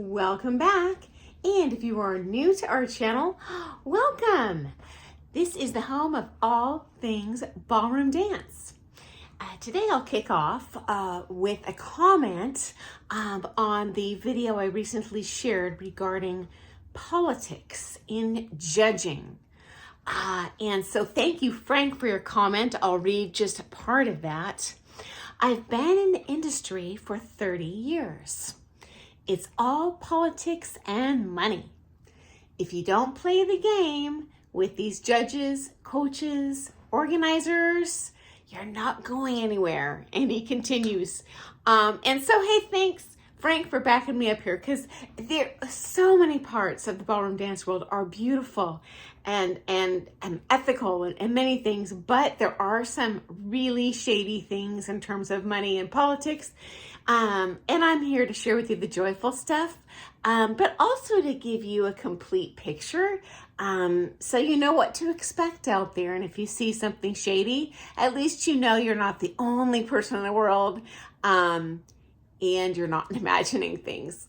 Welcome back. And if you are new to our channel, welcome. This is the home of all things ballroom dance. Today I'll kick off with a comment on the video I recently shared regarding politics in judging. And so thank you, Frank, for your comment. I'll read just a part of that. I've been in the industry for 30 years. It's all politics and money. If you don't play the game with these judges, coaches, organizers, you're not going anywhere. And he continues. And so, hey, thanks, Frank, for backing me up here, because there so many parts of the ballroom dance world are beautiful and ethical and many things, but there are some really shady things in terms of money and politics. And I'm here to share with you the joyful stuff, but also to give you a complete picture, so you know what to expect out there. And if you see something shady, at least you know you're not the only person in the world, and you're not imagining things.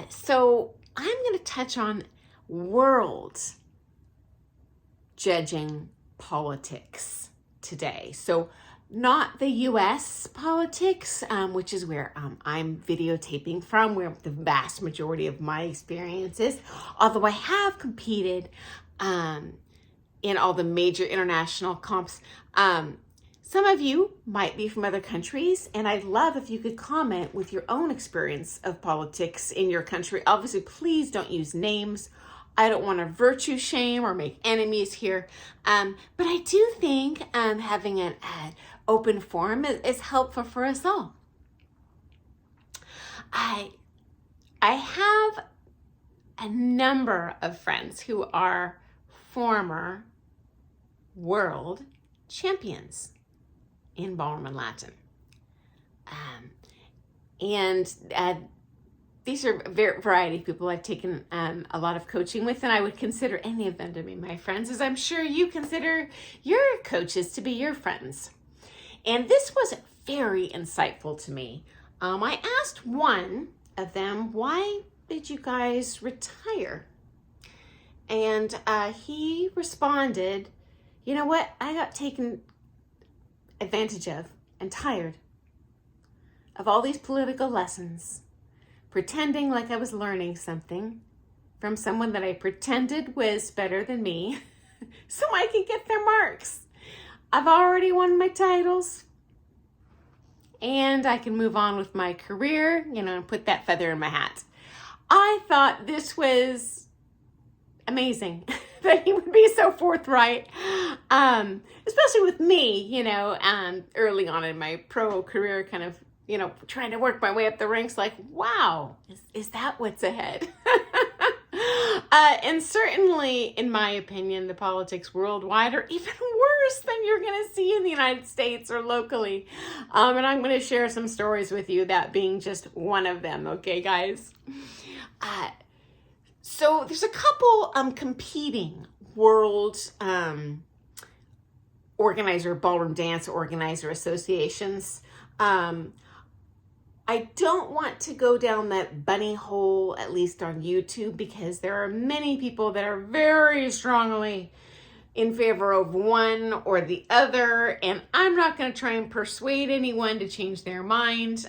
So I'm going to touch on world judging politics today. So not the U.S. politics, which is where I'm videotaping from, where the vast majority of my experience is, although I have competed in all the major international comps. Some of you might be from other countries, and I'd love if you could comment with your own experience of politics in your country. Obviously, please don't use names. I don't want to virtue shame or make enemies here, but I do think having an open forum is helpful for us all. I have a number of friends who are former world champions in ballroom and Latin, and these are a variety of people I've taken a lot of coaching with, and I would consider any of them to be my friends, as I'm sure you consider your coaches to be your friends. And this was very insightful to me. I asked one of them, why did you guys retire? And he responded, you know what? I got taken advantage of and tired of all these political lessons, pretending like I was learning something from someone that I pretended was better than me so I could get their marks. I've already won my titles and I can move on with my career, and put that feather in my hat. I thought this was amazing that he would be so forthright, especially with me, early on in my pro career, kind of, trying to work my way up the ranks, like, wow, is that what's ahead? And certainly, in my opinion, the politics worldwide are even worse than you're going to see in the United States or locally. And I'm going to share some stories with you, that being just one of them, okay, guys? So there's a couple competing world ballroom dance organizer associations. I don't want to go down that bunny hole, at least on YouTube, because there are many people that are very strongly in favor of one or the other, and I'm not going to try and persuade anyone to change their mind.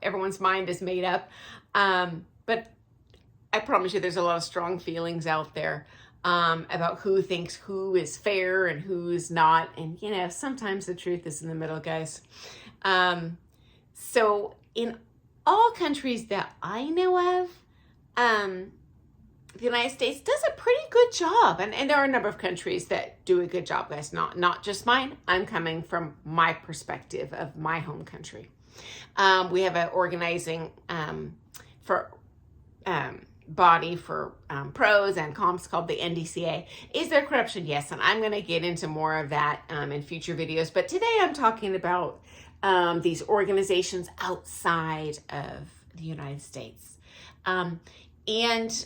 Everyone's mind is made up, but I promise you there's a lot of strong feelings out there about who thinks who is fair and who's not, and sometimes the truth is in the middle, guys. So in all countries that I know of, the United States does a pretty good job. And there are a number of countries that do a good job, guys, not just mine. I'm coming from my perspective of my home country. We have an organizing body for pros and comps called the NDCA. Is there corruption? Yes, and I'm going to get into more of that in future videos. But today I'm talking about these organizations outside of the United States. And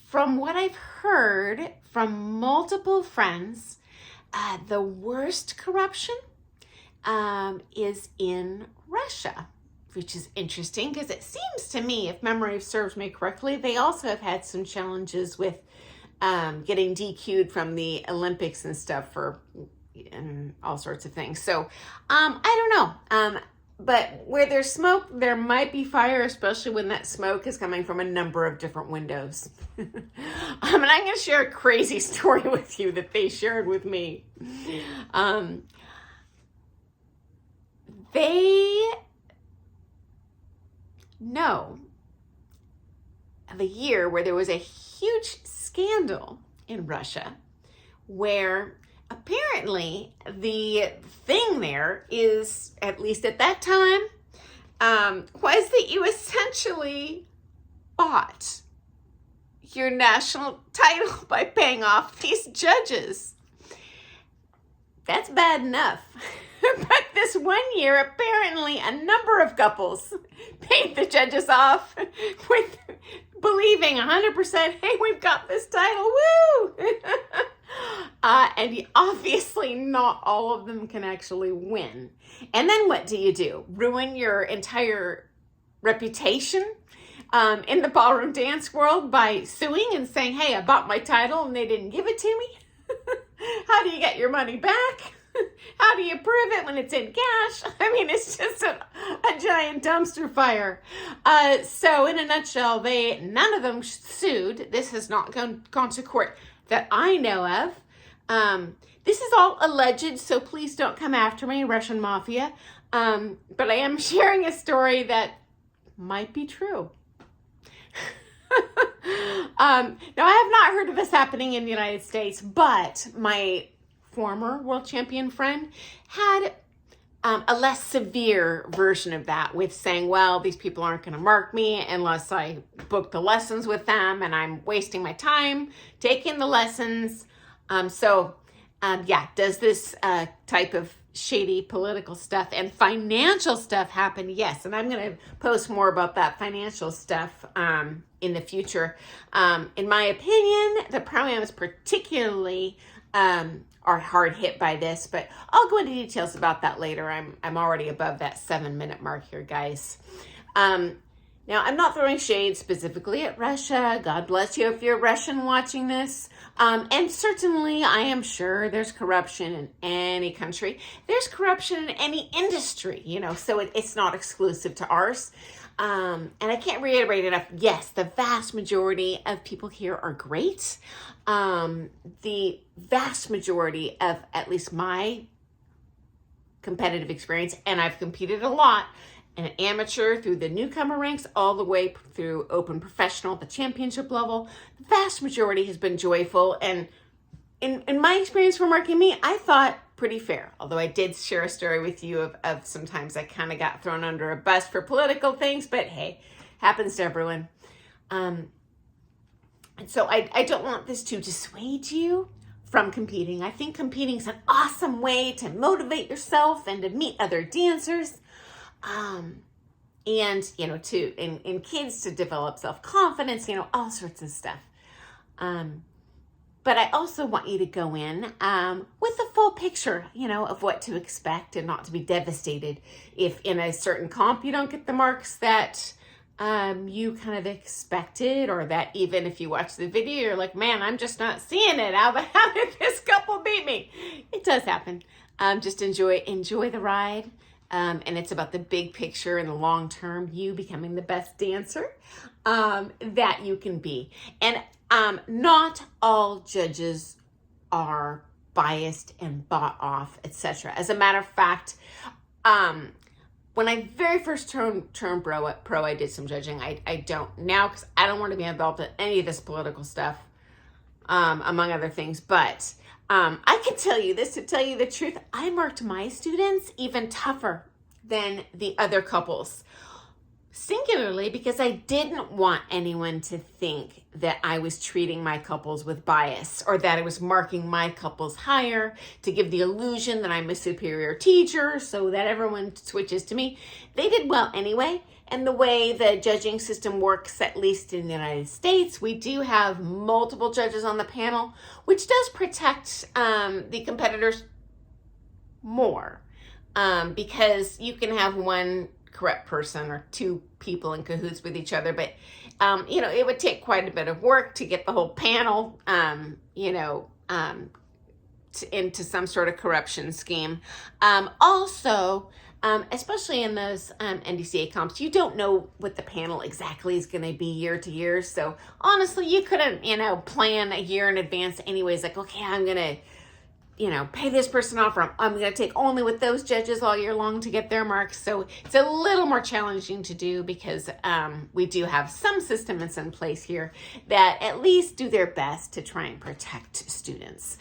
from what I've heard from multiple friends, the worst corruption is in Russia. which is interesting because it seems to me, if memory serves me correctly, they also have had some challenges with getting DQ'd from the Olympics and stuff for all sorts of things. So I don't know. But where there's smoke, there might be fire, especially when that smoke is coming from a number of different windows. And I'm going to share a crazy story with you that they shared with me. They know of a year where there was a huge scandal in Russia where apparently the thing there is, at least at that time, was that you essentially bought your national title by paying off these judges. That's bad enough. But this one year, apparently a number of couples paid the judges off with believing 100%, hey, we've got this title, woo! And obviously not all of them can actually win. And then what do? Ruin your entire reputation in the ballroom dance world by suing and saying, hey, I bought my title and they didn't give it to me? How do you get your money back? How do you prove it when it's in cash? I mean, it's just a giant dumpster fire. So in a nutshell, none of them sued. This has not gone to court that I know of. This is all alleged, so please don't come after me, Russian mafia. But I am sharing a story that might be true. Now, I have not heard of this happening in the United States, but my former world champion friend had a less severe version of that with saying, well, these people aren't going to mark me unless I book the lessons with them and I'm wasting my time taking the lessons. Does this type of shady political stuff and financial stuff happen? Yes. And I'm going to post more about that financial stuff in the future. In my opinion, the pro-ams particularly are hard hit by this, but I'll go into details about that later. I'm already above that 7-minute mark here, guys. Now, I'm not throwing shade specifically at Russia. God bless you if you're Russian watching this. And certainly, I am sure there's corruption in any country. There's corruption in any industry, so it's not exclusive to ours. And I can't reiterate enough. Yes, the vast majority of people here are great. The vast majority of at least my competitive experience, and I've competed a lot, an amateur through the newcomer ranks all the way through open professional at the championship level. The vast majority has been joyful, and in my experience for marking me, I thought pretty fair. Although I did share a story with you of sometimes I kind of got thrown under a bus for political things, but hey, happens to everyone. And so I don't want this to dissuade you from competing. I think competing is an awesome way to motivate yourself and to meet other dancers. And, in kids to develop self-confidence, all sorts of stuff. But I also want you to go in with the full picture, of what to expect and not to be devastated if in a certain comp you don't get the marks that you kind of expected, or that even if you watch the video, you're like, man, I'm just not seeing it. How did this couple beat me? It does happen. Just enjoy the ride. And it's about the big picture and the long term, you becoming the best dancer that you can be. And not all judges are biased and bought off, etc. As a matter of fact, when I very first turned pro, I did some judging. I don't now because I don't want to be involved in any of this political stuff, among other things. But I can tell you this, to tell you the truth, I marked my students even tougher than the other couples. Singularly because I didn't want anyone to think that I was treating my couples with bias, or that I was marking my couples higher to give the illusion that I'm a superior teacher so that everyone switches to me. They did well anyway. And the way the judging system works, at least in the United States, we do have multiple judges on the panel, which does protect the competitors more, because you can have one correct person or two people in cahoots with each other. But, you know, it would take quite a bit of work to get the whole panel, you know, into some sort of corruption scheme. Also, especially in those NDCA comps, you don't know what the panel exactly is going to be year to year. So honestly, you couldn't, you know, plan a year in advance anyways. Like, okay, I'm going to, you know, pay this person off, or I'm going to take only with those judges all year long to get their marks. So it's a little more challenging to do because we do have some systems in place here that at least do their best to try and protect students.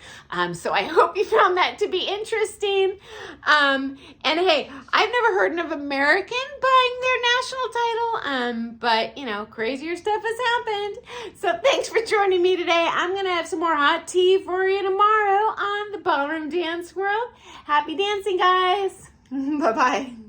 So I hope you found that to be interesting. And hey, I've never heard of an American buying their national title, but you know, crazier stuff has happened. So thanks for joining me today. I'm going to have some more hot tea for you tomorrow on the Ballroom Dance World. Happy dancing, guys. Bye-bye.